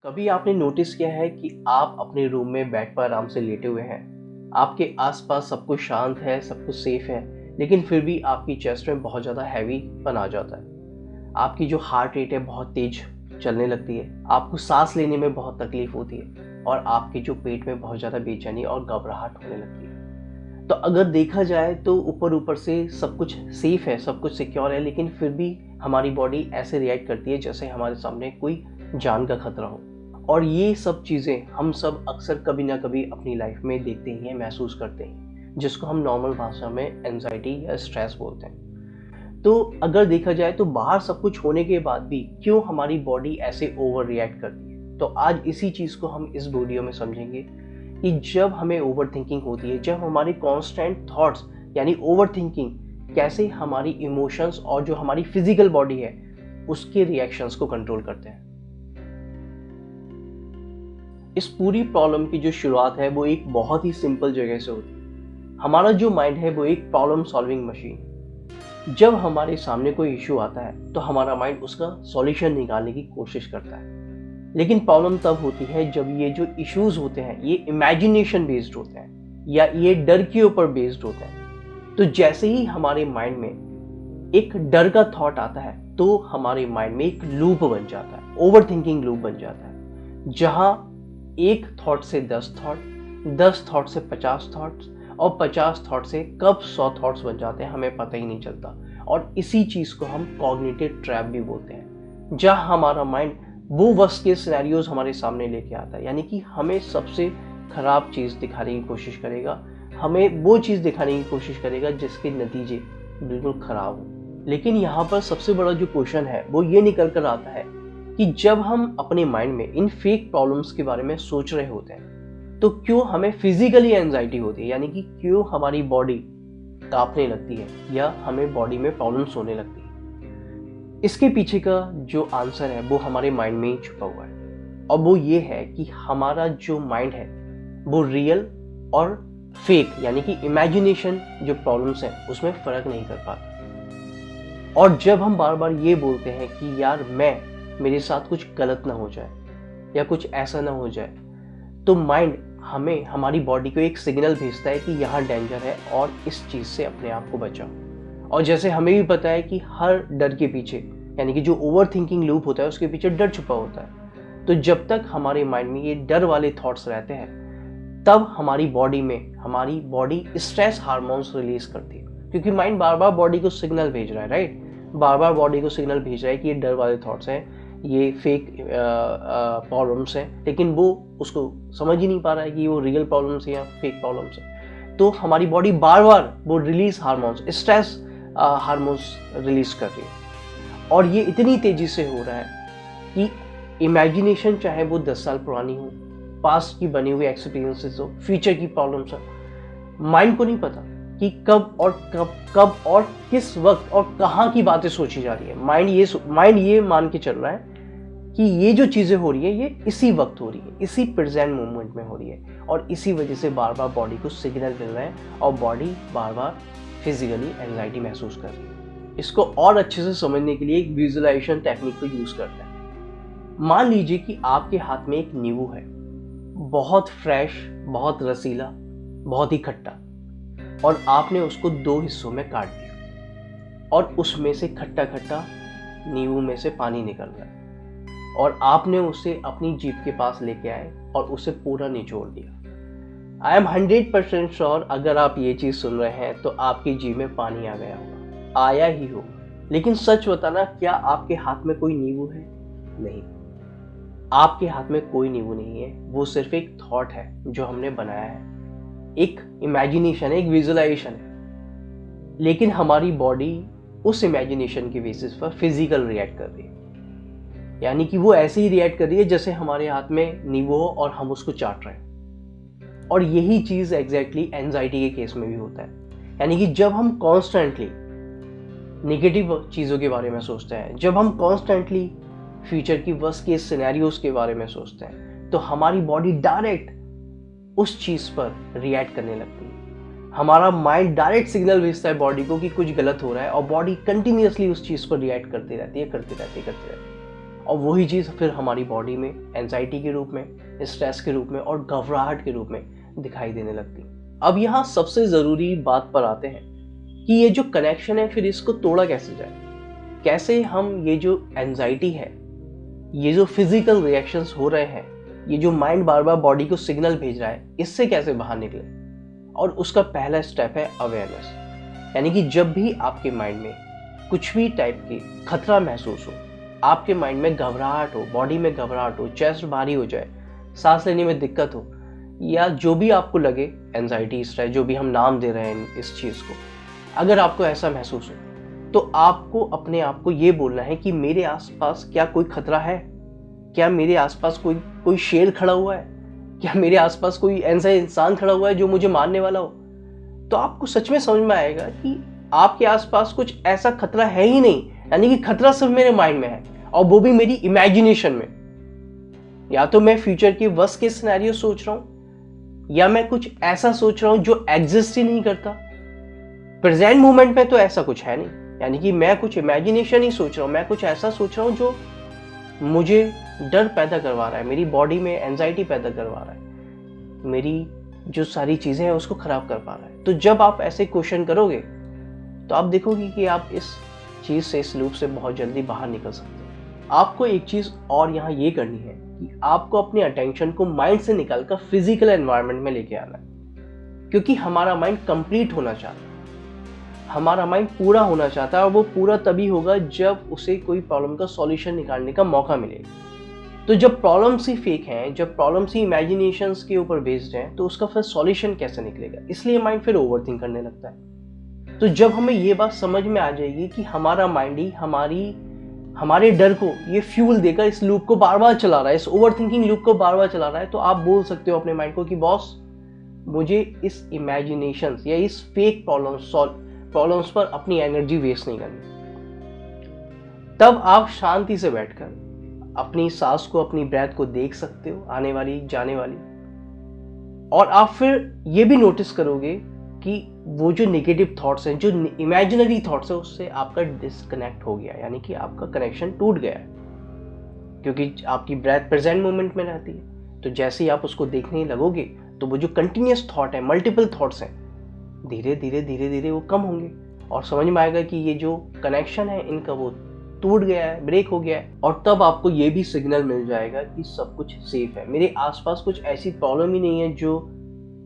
कभी आपने नोटिस किया है कि आप अपने रूम में बेड पर आराम से लेटे हुए हैं, आपके आसपास सब कुछ शांत है, सब कुछ सेफ है, लेकिन फिर भी आपकी चेस्ट में बहुत ज़्यादा हैवीपन आ जाता है। आपकी जो हार्ट रेट है बहुत तेज चलने लगती है, आपको सांस लेने में बहुत तकलीफ होती है और आपके जो पेट में बहुत ज़्यादा बेचैनी और घबराहट होने लगती है। तो अगर देखा जाए तो ऊपर ऊपर से सब कुछ सेफ है, सब कुछ सिक्योर है, लेकिन फिर भी हमारी बॉडी ऐसे रिएक्ट करती है जैसे हमारे सामने कोई जान का खतरा हो। और ये सब चीज़ें हम सब अक्सर कभी ना कभी अपनी लाइफ में देखते ही हैं, महसूस करते हैं, जिसको हम नॉर्मल भाषा में एंजाइटी या स्ट्रेस बोलते हैं। तो अगर देखा जाए तो बाहर सब कुछ होने के बाद भी क्यों हमारी बॉडी ऐसे ओवर रिएक्ट करती है, तो आज इसी चीज़ को हम इस वीडियो में समझेंगे कि जब हमें ओवर थिंकिंग होती है, जब हमारी कॉन्स्टेंट थॉट्स यानी ओवर थिंकिंग कैसे हमारी इमोशंस और जो हमारी फिजिकल बॉडी है उसके रिएक्शंस को कंट्रोल करते हैं। इस पूरी प्रॉब्लम की जो शुरुआत है वो एक बहुत ही सिंपल जगह से होती है। हमारा जो माइंड है वो एक प्रॉब्लम सॉल्विंग मशीन है। जब हमारे सामने कोई इशू आता है तो हमारा माइंड उसका सॉल्यूशन निकालने की कोशिश करता है, लेकिन प्रॉब्लम तब होती है जब ये जो इश्यूज होते हैं ये इमेजिनेशन बेस्ड होते हैं या ये डर के ऊपर बेस्ड होते हैं। तो जैसे ही हमारे माइंड में एक डर का थॉट आता है तो हमारे माइंड में एक लूप बन जाता है, ओवर थिंकिंग लूप बन जाता है, जहां एक थॉट से 10 थॉट, 10 थॉट से 50 थॉट्स और 50 थॉट से कब 100 थॉट्स बन जाते हैं हमें पता ही नहीं चलता। और इसी चीज को हम कॉग्निटिव ट्रैप भी बोलते हैं, जहां हमारा माइंड वो वर्स्ट केस सिनेरियोज हमारे सामने लेके आता है, यानी कि हमें सबसे खराब चीज दिखाने की कोशिश करेगा, हमें वो चीज दिखाने की कोशिश करेगा जिसके नतीजे बिल्कुल खराब हो। लेकिन यहाँ पर सबसे बड़ा जो क्वेश्चन है वो ये निकल कर आता है कि जब हम अपने माइंड में इन फेक प्रॉब्लम्स के बारे में सोच रहे होते हैं तो क्यों हमें फिजिकली एंजाइटी होती है, यानी कि क्यों हमारी बॉडी कांपने लगती है या हमें बॉडी में प्रॉब्लम्स होने लगती है। इसके पीछे का जो आंसर है वो हमारे माइंड में ही छुपा हुआ है, और वो ये है कि हमारा जो माइंड है वो रियल और फेक यानी कि इमेजिनेशन जो प्रॉब्लम्स हैं उसमें फर्क नहीं कर पाता। और जब हम बार बार ये बोलते हैं कि यार मेरे साथ कुछ गलत ना हो जाए या कुछ ऐसा ना हो जाए, तो माइंड हमें, हमारी बॉडी को एक सिग्नल भेजता है कि यहाँ डेंजर है और इस चीज से अपने आप को बचाओ। और जैसे हमें भी पता है कि हर डर के पीछे यानी कि जो ओवर थिंकिंग लूप होता है उसके पीछे डर छुपा होता है। तो जब तक हमारे माइंड में ये डर वाले थॉट्स रहते हैं तब हमारी बॉडी स्ट्रेस हार्मोन्स रिलीज करती है, क्योंकि माइंड बार बार बॉडी को सिग्नल भेज रहा है, राइट, बार बार बॉडी को सिग्नल भेज रहा है कि ये डर वाले थॉट्स हैं, ये फेक प्रॉब्लम्स हैं, लेकिन वो उसको समझ ही नहीं पा रहा है कि वो रियल प्रॉब्लम्स हैं या फेक प्रॉब्लम्स हैं। तो हमारी बॉडी बार बार वो release hormones, stress hormones release कर रही है, और ये इतनी तेजी से हो रहा है कि इमेजिनेशन चाहे वो 10 साल पुरानी हो, पास्ट की बनी हुई एक्सपीरियंसेस हो, फ्यूचर की प्रॉब्लम्स हो, माइंड को नहीं पता कि कब और किस वक्त और कहाँ की बातें सोची जा रही है। माइंड ये मान के चल रहा है कि ये जो चीजें हो रही है ये इसी वक्त हो रही है, इसी प्रेजेंट मोमेंट में हो रही है, और इसी वजह से बार बार बॉडी को सिग्नल मिल रहे हैं और बॉडी बार बार फिजिकली एंजाइटी महसूस कर रही है। इसको और अच्छे से समझने के लिए एक विजुअलाइजेशन टेक्निक को यूज करते हैं। मान लीजिए कि आपके हाथ में एक नींबू है, बहुत फ्रेश, बहुत रसीला, बहुत ही खट्टा, और आपने उसको 2 हिस्सों में काट दिया और उसमें से खट्टा खट्टा नींबू में से पानी निकल रहा है, और आपने उसे अपनी जीभ के पास लेके आए और उसे पूरा निचोड़ दिया। आई एम 100% श्योर अगर आप ये चीज सुन रहे हैं तो आपकी जीभ में पानी आ गया होगा, आया ही हो। लेकिन सच बताना, क्या आपके हाथ में कोई नींबू है? नहीं, आपके हाथ में कोई नींबू नहीं है, वो सिर्फ एक थॉट है जो हमने बनाया है, एक इमेजिनेशन है, एक विजुअलाइजेशन है। लेकिन हमारी बॉडी उस इमेजिनेशन के बेसिस पर फिजिकल रिएक्ट कर रही है, यानी कि वो ऐसे ही रिएक्ट कर रही है जैसे हमारे हाथ में नींबू हो और हम उसको चाट रहे हैं। और यही चीज एग्जैक्टली एंजाइटी के केस में भी होता है, यानी कि जब हम कॉन्स्टेंटली नेगेटिव चीजों के बारे में सोचते हैं, जब हम कॉन्स्टेंटली फ्यूचर की वर्स्ट केस सिनेरियोज के बारे में सोचते हैं, तो हमारी बॉडी डायरेक्ट उस चीज पर रिएक्ट करने लगती है। हमारा माइंड डायरेक्ट सिग्नल भेजता है बॉडी को कि कुछ गलत हो रहा है, और बॉडी कंटिन्यूअसली उस चीज पर रिएक्ट करती रहती है। और वही चीज़ फिर हमारी बॉडी में एंजाइटी के रूप में, स्ट्रेस के रूप में और घबराहट के रूप में दिखाई देने लगती। अब यहाँ सबसे ज़रूरी बात पर आते हैं कि ये जो कनेक्शन है फिर इसको तोड़ा कैसे जाए, कैसे हम ये जो एंजाइटी है, ये जो फिजिकल रिएक्शंस हो रहे हैं, ये जो माइंड बार बार बॉडी को सिग्नल भेज रहा है, इससे कैसे बाहर निकले। और उसका पहला स्टेप है अवेयरनेस, यानी कि जब भी आपके माइंड में कुछ भी टाइप की खतरा महसूस हो, आपके माइंड में घबराहट हो, बॉडी में घबराहट हो, चेस्ट भारी हो जाए, सांस लेने में दिक्कत हो, या जो भी आपको लगे, एंजाइटी, स्ट्रेस, जो भी हम नाम दे रहे हैं इस चीज़ को, अगर आपको ऐसा महसूस हो तो आपको अपने आप को ये बोलना है कि मेरे आसपास क्या कोई खतरा है, क्या मेरे आसपास कोई शेर खड़ा हुआ है, क्या मेरे आसपास कोई ऐसा इंसान खड़ा हुआ है जो मुझे मारने वाला हो। तो आपको सच में समझ में आएगा कि आपके आसपास कुछ ऐसा खतरा है ही नहीं, यानी कि खतरा सिर्फ मेरे माइंड में है, और वो भी मेरी इमेजिनेशन में। या तो मैं फ्यूचर के वर्स्ट केस सिनेरियो सोच रहा हूं, या मैं कुछ ऐसा सोच रहा हूं जो एग्जिस्ट ही नहीं करता। प्रेजेंट मोमेंट में तो ऐसा कुछ है नहीं, यानी कि मैं कुछ इमेजिनेशन ही सोच रहा हूं, मैं कुछ ऐसा सोच रहा हूं जो मुझे डर पैदा करवा रहा है, मेरी बॉडी में एंजाइटी पैदा करवा रहा है, मेरी जो सारी चीजें हैं उसको खराब कर पा रहा है। तो जब आप ऐसे क्वेश्चन करोगे तो आप देखोगे कि आप इस चीज से, इस लूप से बहुत जल्दी बाहर निकल सकते हैं। आपको एक चीज और यहाँ ये करनी है कि आपको अपनी अटेंशन को माइंड से निकालकर फिजिकल एनवायरनमेंट में लेके आना है, क्योंकि हमारा माइंड कंप्लीट होना चाहता है, हमारा माइंड पूरा होना चाहता है, और वो पूरा तभी होगा जब उसे कोई प्रॉब्लम का सॉल्यूशन निकालने का मौका मिलेगा। तो जब प्रॉब्लम्स ही फेक हैं, जब प्रॉब्लम्स ही इमेजिनेशंस के ऊपर बेस्ड हैं, तो उसका फिर सॉल्यूशन कैसे निकलेगा। इसलिए माइंड फिर ओवरथिंक करने लगता है। तो जब हमें ये बात समझ में आ जाएगी कि हमारा माइंड ही हमारे डर को ये फ्यूल देकर इस लूप को बार बार चला रहा है, इस ओवरथिंकिंग लूप को बार बार चला रहा है, तो आप बोल सकते हो अपने माइंड को कि बॉस, मुझे इस इमेजिनेशंस या इस फेक प्रॉब्लम्स पर अपनी एनर्जी वेस्ट नहीं करनी। तब आप शांति से बैठकर अपनी सांस को, अपनी ब्रेथ को देख सकते हो, आने वाली, जाने वाली, और आप फिर ये भी नोटिस करोगे कि वो जो नेगेटिव थॉट्स हैं, जो इमेजिनरी थॉट्स है, उससे आपका डिस्कनेक्ट हो गया, यानी कि आपका कनेक्शन टूट गया है, क्योंकि आपकी ब्रेथ प्रेजेंट मोमेंट में रहती है। तो जैसे ही आप उसको देखने लगोगे तो वो जो कंटिन्यूअस थॉट है, मल्टीपल थॉट्स हैं, धीरे धीरे वो कम होंगे, और समझ में आएगा कि ये जो कनेक्शन है इनका वो टूट गया है, ब्रेक हो गया है। और तब आपको ये भी सिग्नल मिल जाएगा कि सब कुछ सेफ है, मेरे आसपास कुछ ऐसी प्रॉब्लम ही नहीं है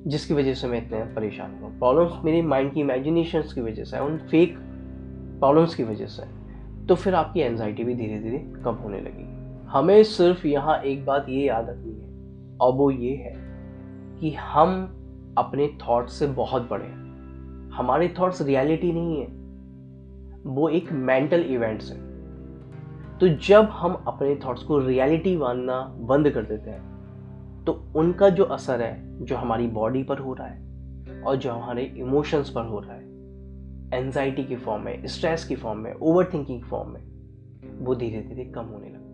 जिसकी वजह से मैं इतने परेशान हूँ। प्रॉब्लम्स मेरे माइंड की इमेजिनेशंस की वजह से है, उन फेक प्रॉब्लम्स की वजह से। तो फिर आपकी एंजाइटी भी धीरे धीरे कम होने लगेगी। हमें सिर्फ यहाँ एक बात ये याद रखनी है, और वो ये है कि हम अपने थॉट्स से बहुत बड़े हैं। हमारे थॉट्स रियलिटी नहीं है, वो एक मेंटल इवेंट्स है। तो जब हम अपने थॉट्स को रियलिटी मानना बंद कर देते हैं, तो उनका जो असर है, जो हमारी बॉडी पर हो रहा है और जो हमारे इमोशंस पर हो रहा है, एंजाइटी की फॉर्म में, स्ट्रेस की फॉर्म में, ओवरथिंकिंग की फॉर्म में, वो धीरे धीरे कम होने लगता है।